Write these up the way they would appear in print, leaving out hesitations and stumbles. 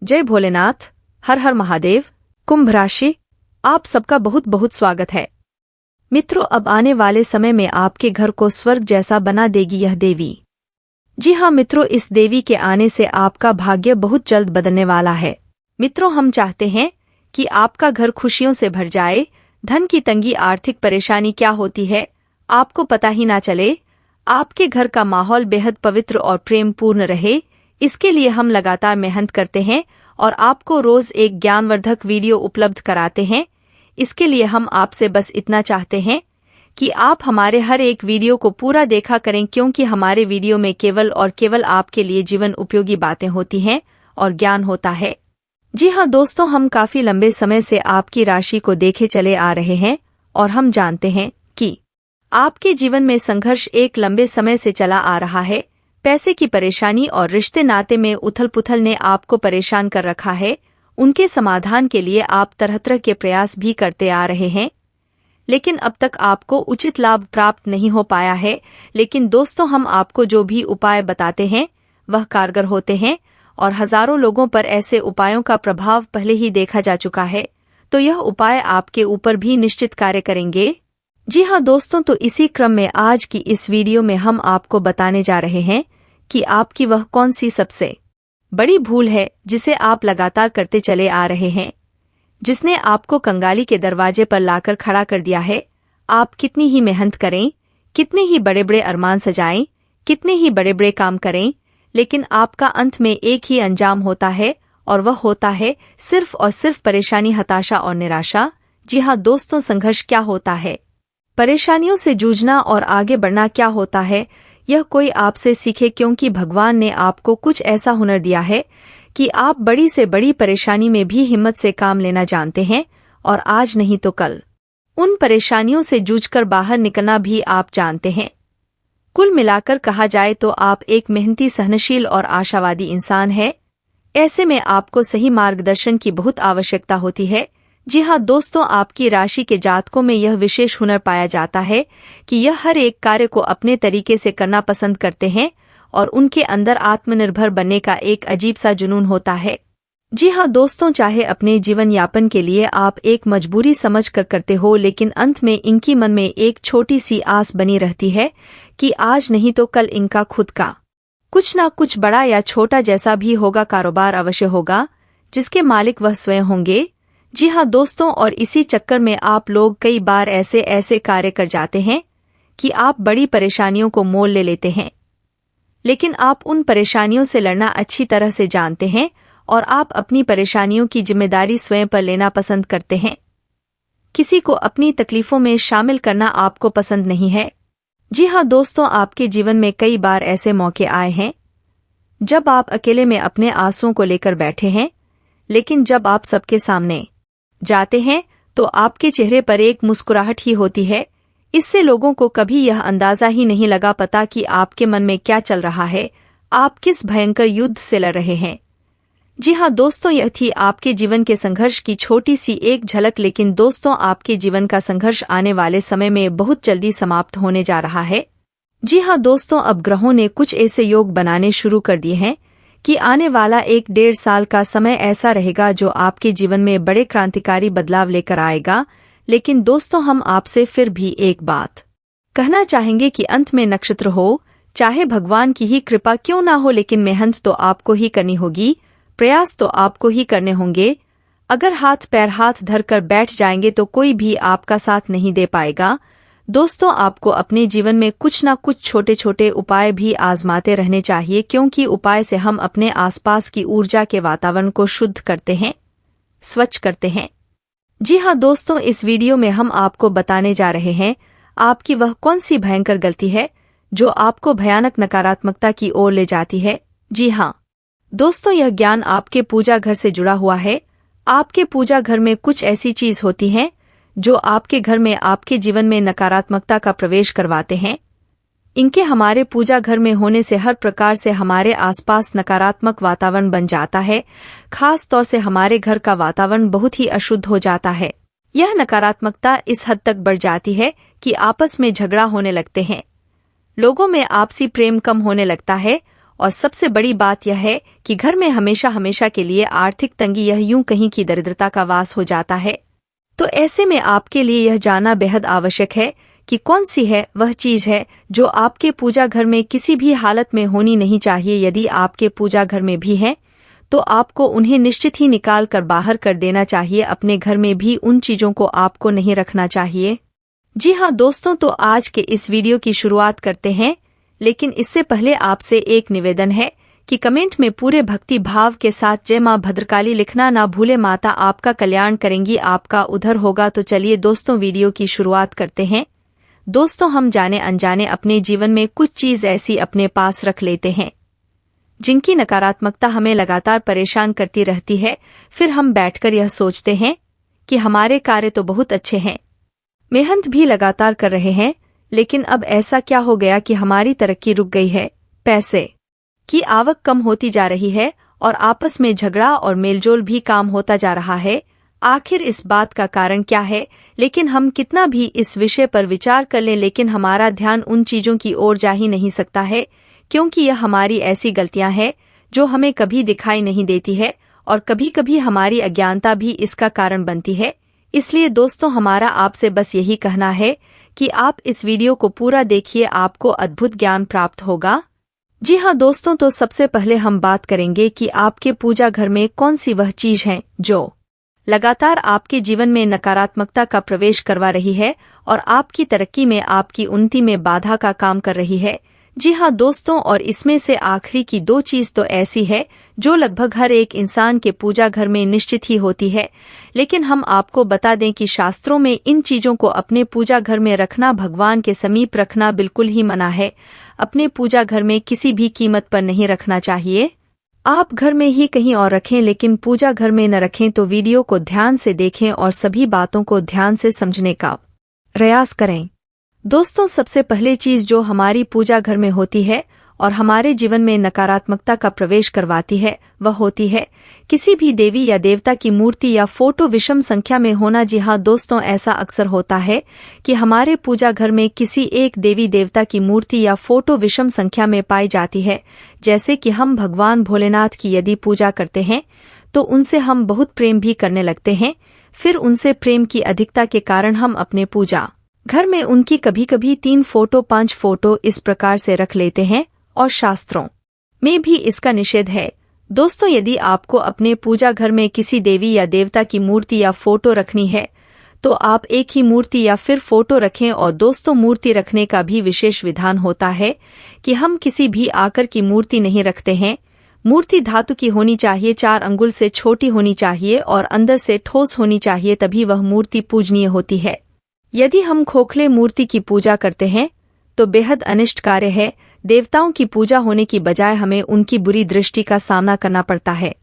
जय भोलेनाथ। हर हर महादेव। कुंभ राशि, आप सबका बहुत बहुत स्वागत है। मित्रों, अब आने वाले समय में आपके घर को स्वर्ग जैसा बना देगी यह देवी। जी हाँ मित्रों, इस देवी के आने से आपका भाग्य बहुत जल्द बदलने वाला है। मित्रों, हम चाहते हैं कि आपका घर खुशियों से भर जाए। धन की तंगी, आर्थिक परेशानी क्या होती है आपको पता ही ना चले। आपके घर का माहौल बेहद पवित्र और प्रेम पूर्ण रहे, इसके लिए हम लगातार मेहनत करते हैं और आपको रोज एक ज्ञानवर्धक वीडियो उपलब्ध कराते हैं। इसके लिए हम आपसे बस इतना चाहते हैं कि आप हमारे हर एक वीडियो को पूरा देखा करें, क्योंकि हमारे वीडियो में केवल और केवल आपके लिए जीवन उपयोगी बातें होती हैं और ज्ञान होता है। जी हाँ दोस्तों, हम काफी लंबे समय से आपकी राशि को देखे चले आ रहे हैं और हम जानते हैं कि आपके जीवन में संघर्ष एक लंबे समय से चला आ रहा है। पैसे की परेशानी और रिश्ते नाते में उथल पुथल ने आपको परेशान कर रखा है। उनके समाधान के लिए आप तरह तरह के प्रयास भी करते आ रहे हैं, लेकिन अब तक आपको उचित लाभ प्राप्त नहीं हो पाया है। लेकिन दोस्तों, हम आपको जो भी उपाय बताते हैं वह कारगर होते हैं और हजारों लोगों पर ऐसे उपायों का प्रभाव पहले ही देखा जा चुका है, तो यह उपाय आपके ऊपर भी निश्चित कार्य करेंगे। जी हाँ दोस्तों, तो इसी क्रम में आज की इस वीडियो में हम आपको बताने जा रहे हैं कि आपकी वह कौन सी सबसे बड़ी भूल है जिसे आप लगातार करते चले आ रहे हैं, जिसने आपको कंगाली के दरवाजे पर लाकर खड़ा कर दिया है। आप कितनी ही मेहनत करें, कितने ही बड़े बड़े अरमान सजाएं, कितने ही बड़े बड़े काम करें, लेकिन आपका अंत में एक ही अंजाम होता है और वह होता है सिर्फ और सिर्फ परेशानी, हताशा और निराशा। जी हाँ दोस्तों, संघर्ष क्या होता है, परेशानियों से जूझना और आगे बढ़ना क्या होता है, यह कोई आपसे सीखे, क्योंकि भगवान ने आपको कुछ ऐसा हुनर दिया है कि आप बड़ी से बड़ी परेशानी में भी हिम्मत से काम लेना जानते हैं और आज नहीं तो कल उन परेशानियों से जूझकर बाहर निकलना भी आप जानते हैं। कुल मिलाकर कहा जाए तो आप एक मेहनती, सहनशील और आशावादी इंसान हैं। ऐसे में आपको सही मार्गदर्शन की बहुत आवश्यकता होती है। जी हाँ दोस्तों, आपकी राशि के जातकों में यह विशेष हुनर पाया जाता है कि यह हर एक कार्य को अपने तरीके से करना पसंद करते हैं और उनके अंदर आत्मनिर्भर बनने का एक अजीब सा जुनून होता है। जी हाँ दोस्तों, चाहे अपने जीवन यापन के लिए आप एक मजबूरी समझ कर करते हो, लेकिन अंत में इनकी मन में एक छोटी सी आस बनी रहती है कि आज नहीं तो कल इनका खुद का कुछ ना कुछ बड़ा या छोटा जैसा भी होगा कारोबार अवश्य होगा, जिसके मालिक वह स्वयं होंगे। जी हाँ दोस्तों, और इसी चक्कर में आप लोग कई बार ऐसे ऐसे कार्य कर जाते हैं कि आप बड़ी परेशानियों को मोल ले लेते हैं, लेकिन आप उन परेशानियों से लड़ना अच्छी तरह से जानते हैं और आप अपनी परेशानियों की जिम्मेदारी स्वयं पर लेना पसंद करते हैं। किसी को अपनी तकलीफों में शामिल करना आपको पसंद नहीं है। जी हाँ दोस्तों, आपके जीवन में कई बार ऐसे मौके आए हैं जब आप अकेले में अपने आंसुओं को लेकर बैठे हैं, लेकिन जब आप सबके सामने जाते हैं तो आपके चेहरे पर एक मुस्कुराहट ही होती है। इससे लोगों को कभी यह अंदाजा ही नहीं लगा पता कि आपके मन में क्या चल रहा है, आप किस भयंकर युद्ध से लड़ रहे हैं। जी हाँ दोस्तों, यह थी आपके जीवन के संघर्ष की छोटी सी एक झलक, लेकिन दोस्तों आपके जीवन का संघर्ष आने वाले समय में बहुत जल्दी समाप्त होने जा रहा है। जी हाँ दोस्तों, अब ग्रहों ने कुछ ऐसे योग बनाने शुरू कर दिए हैं कि आने वाला 1-1.5 साल का समय ऐसा रहेगा जो आपके जीवन में बड़े क्रांतिकारी बदलाव लेकर आएगा। लेकिन दोस्तों, हम आपसे फिर भी एक बात कहना चाहेंगे कि अंत में नक्षत्र हो, चाहे भगवान की ही कृपा क्यों ना हो, लेकिन मेहनत तो आपको ही करनी होगी, प्रयास तो आपको ही करने होंगे। अगर हाथ पैर हाथ धर कर बैठ जाएंगे तो कोई भी आपका साथ नहीं दे पाएगा। दोस्तों, आपको अपने जीवन में कुछ ना कुछ छोटे छोटे उपाय भी आजमाते रहने चाहिए, क्योंकि उपाय से हम अपने आसपास की ऊर्जा के वातावरण को शुद्ध करते हैं, स्वच्छ करते हैं। जी हाँ दोस्तों, इस वीडियो में हम आपको बताने जा रहे हैं आपकी वह कौन सी भयंकर गलती है जो आपको भयानक नकारात्मकता की ओर ले जाती है। जी हाँ दोस्तों, यह ज्ञान आपके पूजा घर से जुड़ा हुआ है। आपके पूजा घर में कुछ ऐसी चीज होती हैं जो आपके घर में, आपके जीवन में नकारात्मकता का प्रवेश करवाते हैं। इनके हमारे पूजा घर में होने से हर प्रकार से हमारे आसपास नकारात्मक वातावरण बन जाता है। खास तौर से हमारे घर का वातावरण बहुत ही अशुद्ध हो जाता है। यह नकारात्मकता इस हद तक बढ़ जाती है कि आपस में झगड़ा होने लगते हैं, लोगों में आपसी प्रेम कम होने लगता है और सबसे बड़ी बात यह है कि घर में हमेशा हमेशा के लिए आर्थिक तंगी, यह यूं कहीं की दरिद्रता का वास हो जाता है। तो ऐसे में आपके लिए यह जानना बेहद आवश्यक है कि कौन सी है वह चीज है जो आपके पूजा घर में किसी भी हालत में होनी नहीं चाहिए। यदि आपके पूजा घर में भी है तो आपको उन्हें निश्चित ही निकाल कर बाहर कर देना चाहिए। अपने घर में भी उन चीजों को आपको नहीं रखना चाहिए। जी हाँ दोस्तों, तो आज के इस वीडियो की शुरुआत करते हैं, लेकिन इससे पहले आपसे एक निवेदन है कि कमेंट में पूरे भक्ति भाव के साथ जय मां भद्रकाली लिखना ना भूले। माता आपका कल्याण करेंगी, आपका उद्धार होगा। तो चलिए दोस्तों वीडियो की शुरुआत करते हैं। दोस्तों, हम जाने अनजाने अपने जीवन में कुछ चीज ऐसी अपने पास रख लेते हैं जिनकी नकारात्मकता हमें लगातार परेशान करती रहती है। फिर हम बैठकर यह सोचते हैं कि हमारे कार्य तो बहुत अच्छे हैं, मेहनत भी लगातार कर रहे हैं, लेकिन अब ऐसा क्या हो गया कि हमारी तरक्की रुक गई है, पैसे की आवक कम होती जा रही है और आपस में झगड़ा और मेलजोल भी काम होता जा रहा है। आखिर इस बात का कारण क्या है? लेकिन हम कितना भी इस विषय पर विचार कर लें, लेकिन हमारा ध्यान उन चीजों की ओर जा ही नहीं सकता है, क्योंकि यह हमारी ऐसी गलतियां हैं जो हमें कभी दिखाई नहीं देती है और कभी कभी हमारी अज्ञानता भी इसका कारण बनती है। इसलिए दोस्तों, हमारा आपसे बस यही कहना है कि आप इस वीडियो को पूरा देखिए, आपको अद्भुत ज्ञान प्राप्त होगा। जी हाँ दोस्तों, तो सबसे पहले हम बात करेंगे कि आपके पूजा घर में कौन सी वह चीज है जो लगातार आपके जीवन में नकारात्मकता का प्रवेश करवा रही है और आपकी तरक्की में, आपकी उन्नति में बाधा का काम कर रही है। जी हाँ दोस्तों, और इसमें से आखिरी की दो चीज तो ऐसी है जो लगभग हर एक इंसान के पूजा घर में निश्चित ही होती है, लेकिन हम आपको बता दें कि शास्त्रों में इन चीजों को अपने पूजा घर में रखना, भगवान के समीप रखना बिल्कुल ही मना है। अपने पूजा घर में किसी भी कीमत पर नहीं रखना चाहिए। आप घर में ही कहीं और रखें, लेकिन पूजा घर में न रखें। तो वीडियो को ध्यान से देखें और सभी बातों को ध्यान से समझने का प्रयास करें। दोस्तों, सबसे पहले चीज जो हमारी पूजा घर में होती है और हमारे जीवन में नकारात्मकता का प्रवेश करवाती है, वह होती है किसी भी देवी या देवता की मूर्ति या फोटो विषम संख्या में होना। जी हाँ दोस्तों, ऐसा अक्सर होता है कि हमारे पूजा घर में किसी एक देवी देवता की मूर्ति या फोटो विषम संख्या में पाई जाती है। जैसे कि हम भगवान भोलेनाथ की यदि पूजा करते हैं तो उनसे हम बहुत प्रेम भी करने लगते हैं। फिर उनसे प्रेम की अधिकता के कारण हम अपने पूजा घर में उनकी कभी कभी 3 फोटो 5 फोटो इस प्रकार से रख लेते हैं, और शास्त्रों में भी इसका निषेध है। दोस्तों, यदि आपको अपने पूजा घर में किसी देवी या देवता की मूर्ति या फोटो रखनी है तो आप एक ही मूर्ति या फिर फोटो रखें। और दोस्तों, मूर्ति रखने का भी विशेष विधान होता है कि हम किसी भी आकार की मूर्ति नहीं रखते हैं। मूर्ति धातु की होनी चाहिए, 4 अंगुल से छोटी होनी चाहिए और अंदर से ठोस होनी चाहिए, तभी वह मूर्ति पूजनीय होती है। यदि हम खोखले मूर्ति की पूजा करते हैं तो बेहद अनिष्ट कार्य है। देवताओं की पूजा होने की बजाय हमें उनकी बुरी दृष्टि का सामना करना पड़ता है।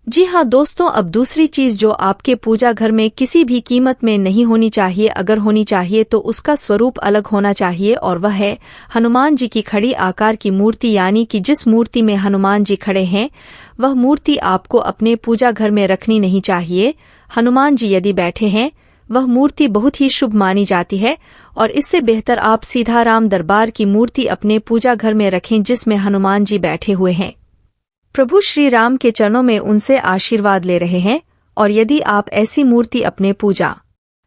जी हाँ दोस्तों, अब दूसरी चीज जो आपके पूजा घर में किसी भी कीमत में नहीं होनी चाहिए, अगर होनी चाहिए तो उसका स्वरूप अलग होना चाहिए, और वह है हनुमान जी की खड़ी आकार की मूर्ति। यानी कि जिस मूर्ति में हनुमान जी खड़े हैं वह मूर्ति आपको अपने पूजा घर में रखनी नहीं चाहिए। हनुमान जी यदि बैठे हैं वह मूर्ति बहुत ही शुभ मानी जाती है, और इससे बेहतर आप सीधा राम दरबार की मूर्ति अपने पूजा घर में रखें जिसमें हनुमान जी बैठे हुए हैं, प्रभु श्री राम के चरणों में उनसे आशीर्वाद ले रहे हैं। और यदि आप ऐसी मूर्ति अपने पूजा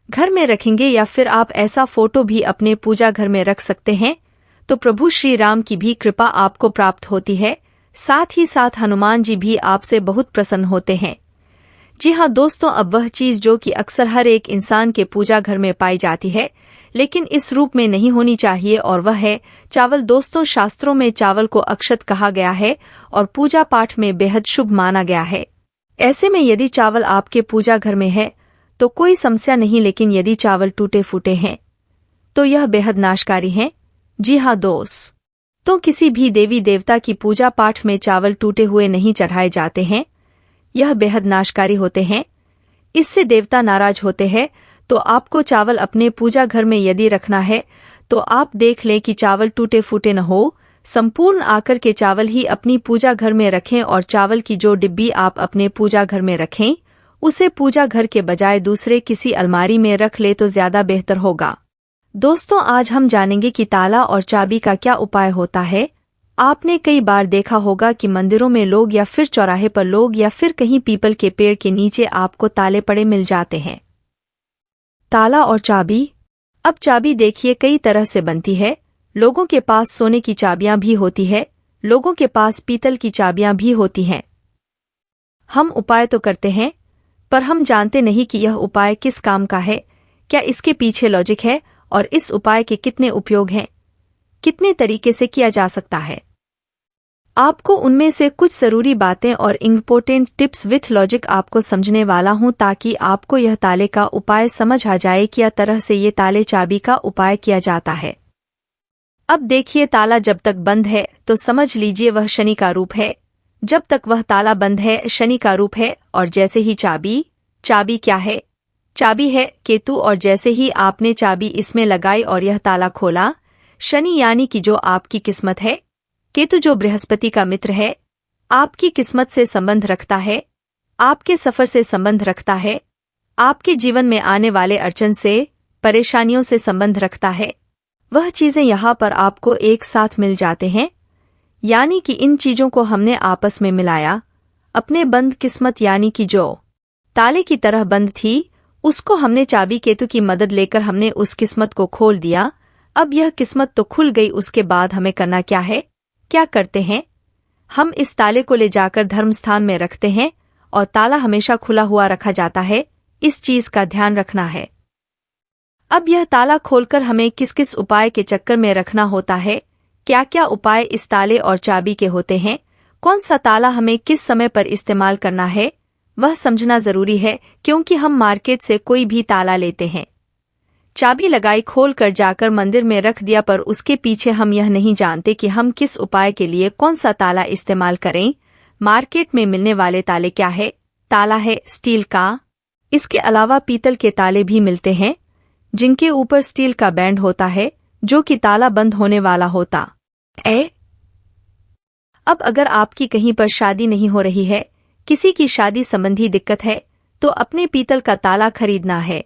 घर में रखेंगे या फिर आप ऐसा फोटो भी अपने पूजा घर में रख सकते हैं तो प्रभु श्री राम की भी कृपा आपको प्राप्त होती है। साथ ही साथ हनुमान जी भी आपसे बहुत प्रसन्न होते हैं। जी हाँ दोस्तों, अब वह चीज जो कि अक्सर हर एक इंसान के पूजा घर में पाई जाती है लेकिन इस रूप में नहीं होनी चाहिए, और वह है चावल। दोस्तों, शास्त्रों में चावल को अक्षत कहा गया है और पूजा पाठ में बेहद शुभ माना गया है। ऐसे में यदि चावल आपके पूजा घर में है तो कोई समस्या नहीं, लेकिन यदि चावल टूटे फूटे हैं तो यह बेहद नाशकारी है। जी हाँ दोस्त, तो किसी भी देवी देवता की पूजा पाठ में चावल टूटे हुए नहीं चढ़ाए जाते हैं, यह बेहद नाशकारी होते हैं। इससे देवता नाराज होते हैं। तो आपको चावल अपने पूजा घर में यदि रखना है तो आप देख लें कि चावल टूटे फूटे न हो, संपूर्ण आकर के चावल ही अपनी पूजा घर में रखें। और चावल की जो डिब्बी आप अपने पूजा घर में रखें उसे पूजा घर के बजाय दूसरे किसी अलमारी में रख ले तो ज्यादा बेहतर होगा। दोस्तों, आज हम जानेंगे कि ताला और चाबी का क्या उपाय होता है। आपने कई बार देखा होगा कि मंदिरों में लोग या फिर चौराहे पर लोग या फिर कहीं पीपल के पेड़ के नीचे आपको ताले पड़े मिल जाते हैं। ताला और चाबी। अब चाबी देखिए कई तरह से बनती है। लोगों के पास सोने की चाबियां भी होती है, लोगों के पास पीतल की चाबियां भी होती हैं। हम उपाय तो करते हैं, पर हम जानते नहीं कि यह उपाय किस काम का है, क्या इसके पीछे लॉजिक है और इस उपाय के कितने उपयोग हैं, कितने तरीके से किया जा सकता है। आपको उनमें से कुछ जरूरी बातें और इम्पोर्टेंट टिप्स विथ लॉजिक आपको समझने वाला हूं, ताकि आपको यह ताले का उपाय समझ आ जाए कि यह तरह से ये ताले चाबी का उपाय किया जाता है। अब देखिए, ताला जब तक बंद है तो समझ लीजिए वह शनि का रूप है। जब तक वह ताला बंद है शनि का रूप है। और जैसे ही चाबी क्या है? चाबी है केतु। और जैसे ही आपने चाबी इसमें लगाई और यह ताला खोला, शनि यानी कि जो आपकी किस्मत है, केतु जो बृहस्पति का मित्र है, आपकी किस्मत से संबंध रखता है, आपके सफर से संबंध रखता है, आपके जीवन में आने वाले अड़चन से, परेशानियों से संबंध रखता है। वह चीजें यहाँ पर आपको एक साथ मिल जाते हैं, यानी कि इन चीजों को हमने आपस में मिलाया। अपने बंद किस्मत यानी कि जो ताले की तरह बंद थी, उसको हमने चाबी केतु की मदद लेकर हमने उस किस्मत को खोल दिया। अब यह किस्मत तो खुल गई, उसके बाद हमें करना क्या है? क्या करते हैं हम? इस ताले को ले जाकर धर्मस्थान में रखते हैं और ताला हमेशा खुला हुआ रखा जाता है। इस चीज का ध्यान रखना है। अब यह ताला खोलकर हमें किस किस उपाय के चक्कर में रखना होता है, क्या क्या उपाय इस ताले और चाबी के होते हैं, कौन सा ताला हमें किस समय पर इस्तेमाल करना है, वह समझना जरूरी है। क्योंकि हम मार्केट से कोई भी ताला लेते हैं, चाबी लगाई, खोल कर जाकर मंदिर में रख दिया, पर उसके पीछे हम यह नहीं जानते कि हम किस उपाय के लिए कौन सा ताला इस्तेमाल करें। मार्केट में मिलने वाले ताले क्या है? ताला है स्टील का। इसके अलावा पीतल के ताले भी मिलते हैं, जिनके ऊपर स्टील का बैंड होता है, जो कि ताला बंद होने वाला होता है। अब अगर आपकी कहीं पर शादी नहीं हो रही है, किसी की शादी संबंधी दिक्कत है, तो अपने पीतल का ताला खरीदना है।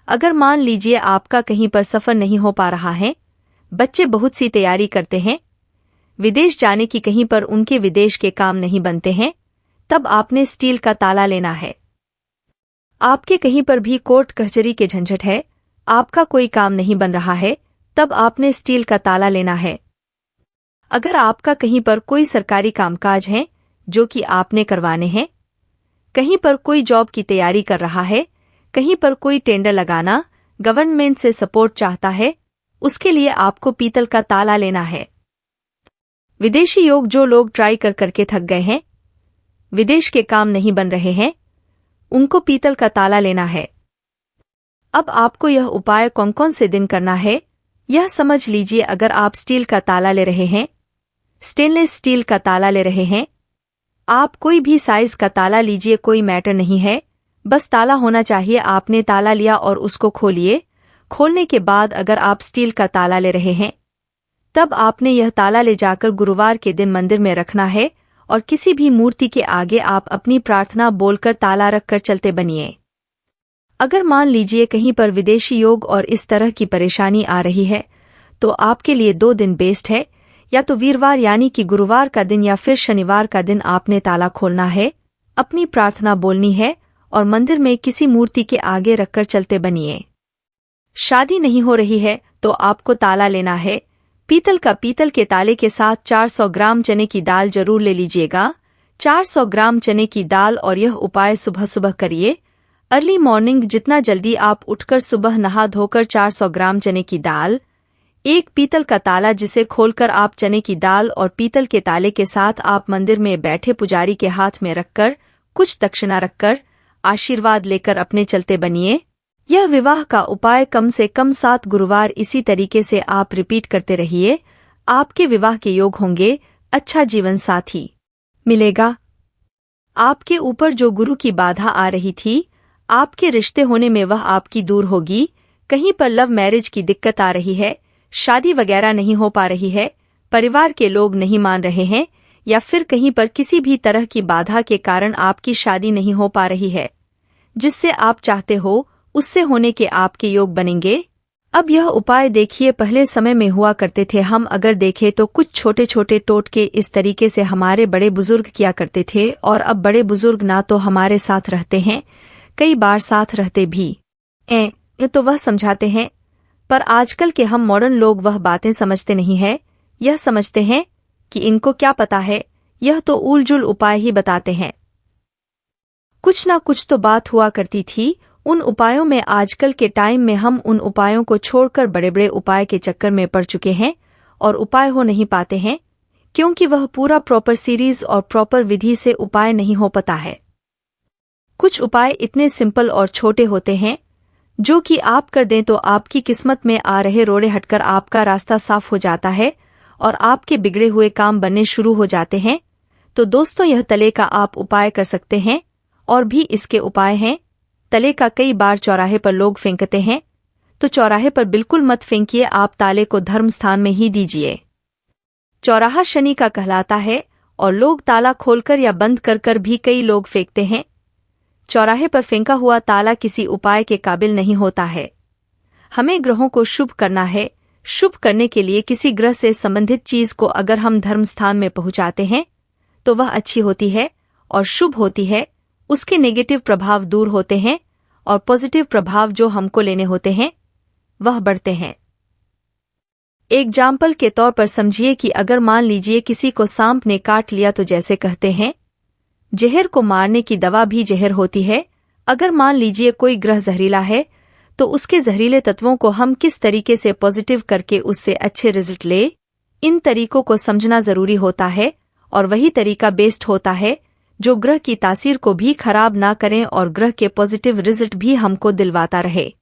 अगर मान लीजिए आपका कहीं पर सफर नहीं हो पा रहा है, बच्चे बहुत सी तैयारी करते हैं, विदेश जाने की, कहीं पर उनके विदेश के काम नहीं बनते हैं, तब आपने स्टील का ताला लेना है। आपके कहीं पर भी कोर्ट कचहरी के झंझट है, आपका कोई काम नहीं बन रहा है, तब आपने स्टील का ताला लेना है। अगर आपका कहीं पर कोई सरकारी कामकाज है जो कि आपने करवाने हैं, कहीं पर कोई जॉब की तैयारी कर रहा है, कहीं पर कोई टेंडर लगाना, गवर्नमेंट से सपोर्ट चाहता है, उसके लिए आपको पीतल का ताला लेना है। विदेशी योग, जो लोग ट्राई कर करके थक गए हैं, विदेश के काम नहीं बन रहे हैं, उनको पीतल का ताला लेना है। अब आपको यह उपाय कौन कौन से दिन करना है, यह समझ लीजिए। अगर आप स्टील का ताला ले रहे हैं, स्टेनलेस स्टील का ताला ले रहे हैं, आप कोई भी साइज का ताला लीजिए, कोई मैटर नहीं है, बस ताला होना चाहिए। आपने ताला लिया और उसको खोलिए। खोलने के बाद अगर आप स्टील का ताला ले रहे हैं, तब आपने यह ताला ले जाकर गुरुवार के दिन मंदिर में रखना है और किसी भी मूर्ति के आगे आप अपनी प्रार्थना बोलकर ताला रखकर चलते बनिए। अगर मान लीजिए कहीं पर विदेशी योग और इस तरह की परेशानी आ रही है, तो आपके लिए 2 दिन बेस्ट है। या तो वीरवार यानी कि गुरुवार का दिन, या फिर शनिवार का दिन आपने ताला खोलना है, अपनी प्रार्थना बोलनी है और मंदिर में किसी मूर्ति के आगे रखकर चलते बनिए। शादी नहीं हो रही है तो आपको ताला लेना है पीतल का। पीतल के ताले के साथ 400 ग्राम चने की दाल जरूर ले लीजिएगा। 400 ग्राम चने की दाल। और यह उपाय सुबह सुबह करिए, अर्ली मॉर्निंग, जितना जल्दी आप उठकर सुबह नहा धोकर 400 ग्राम चने की दाल, एक पीतल का ताला जिसे खोलकर आप चने की दाल और पीतल के ताले के साथ आप मंदिर में बैठे पुजारी के हाथ में रखकर कुछ दक्षिणा रखकर आशीर्वाद लेकर अपने चलते बनिए। यह विवाह का उपाय कम से कम 7 गुरुवार इसी तरीके से आप रिपीट करते रहिए। आपके विवाह के योग होंगे, अच्छा जीवन साथी मिलेगा। आपके ऊपर जो गुरु की बाधा आ रही थी, आपके रिश्ते होने में वह आपकी दूर होगी। कहीं पर लव मैरिज की दिक्कत आ रही है, शादी वगैरह नहीं हो पा रही है, परिवार के लोग नहीं मान रहे हैं, या फिर कहीं पर किसी भी तरह की बाधा के कारण आपकी शादी नहीं हो पा रही है, जिससे आप चाहते हो उससे होने के आपके योग बनेंगे। अब यह उपाय देखिए, पहले समय में हुआ करते थे। हम अगर देखें तो कुछ छोटे छोटे टोटके इस तरीके से हमारे बड़े बुजुर्ग किया करते थे, और अब बड़े बुजुर्ग ना तो हमारे साथ रहते हैं, कई बार साथ रहते भी ये तो वह समझाते हैं, पर आजकल के हम मॉडर्न लोग वह बातें समझते नहीं है। यह समझते हैं कि इनको क्या पता है, यह तो उलझुल उपाय ही बताते हैं। कुछ ना कुछ तो बात हुआ करती थी उन उपायों में। आजकल के टाइम में हम उन उपायों को छोड़कर बड़े बड़े उपाय के चक्कर में पड़ चुके हैं और उपाय हो नहीं पाते हैं, क्योंकि वह पूरा प्रॉपर सीरीज और प्रॉपर विधि से उपाय नहीं हो पाता है। कुछ उपाय इतने सिंपल और छोटे होते हैं जो कि आप कर दें तो आपकी किस्मत में आ रहे रोड़े हटकर आपका रास्ता साफ हो जाता है और आपके बिगड़े हुए काम बनने शुरू हो जाते हैं। तो दोस्तों, यह तले का आप उपाय कर सकते हैं, और भी इसके उपाय हैं। तले का कई बार चौराहे पर लोग फेंकते हैं, तो चौराहे पर बिल्कुल मत फेंकिए, आप ताले को धर्म स्थान में ही दीजिए। चौराहा शनि का कहलाता है और लोग ताला खोलकर या बंद कर कर भी कई लोग फेंकते हैं। चौराहे पर फेंका हुआ ताला किसी उपाय के काबिल नहीं होता है। हमें ग्रहों को शुभ करना है। शुभ करने के लिए किसी ग्रह से संबंधित चीज को अगर हम धर्म स्थान में पहुंचाते हैं तो वह अच्छी होती है और शुभ होती है। उसके नेगेटिव प्रभाव दूर होते हैं और पॉजिटिव प्रभाव जो हमको लेने होते हैं वह बढ़ते हैं। एग्जाम्पल के तौर पर समझिए कि अगर मान लीजिए किसी को सांप ने काट लिया, तो जैसे कहते हैं जहर को मारने की दवा भी जहर होती है। अगर मान लीजिए कोई ग्रह जहरीला है, तो उसके जहरीले तत्वों को हम किस तरीके से पॉजिटिव करके उससे अच्छे रिजल्ट ले, इन तरीकों को समझना जरूरी होता है। और वही तरीका बेस्ट होता है जो ग्रह की तासीर को भी खराब ना करें और ग्रह के पॉजिटिव रिजल्ट भी हमको दिलवाता रहे।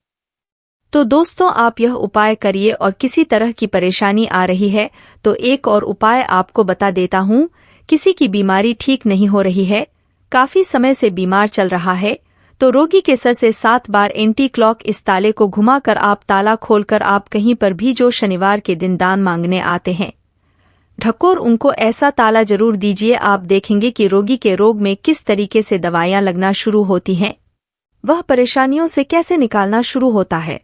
तो दोस्तों, आप यह उपाय करिए, और किसी तरह की परेशानी आ रही है तो एक और उपाय आपको बता देता हूँ। किसी की बीमारी ठीक नहीं हो रही है, काफी समय से बीमार चल रहा है, तो रोगी के सर से 7 बार एंटी क्लॉक इस ताले को घुमाकर आप ताला खोलकर आप कहीं पर भी जो शनिवार के दिन दान मांगने आते हैं, ढकोर उनको ऐसा ताला जरूर दीजिए। आप देखेंगे कि रोगी के रोग में किस तरीके से दवाइयां लगना शुरू होती हैं, वह परेशानियों से कैसे निकालना शुरू होता है।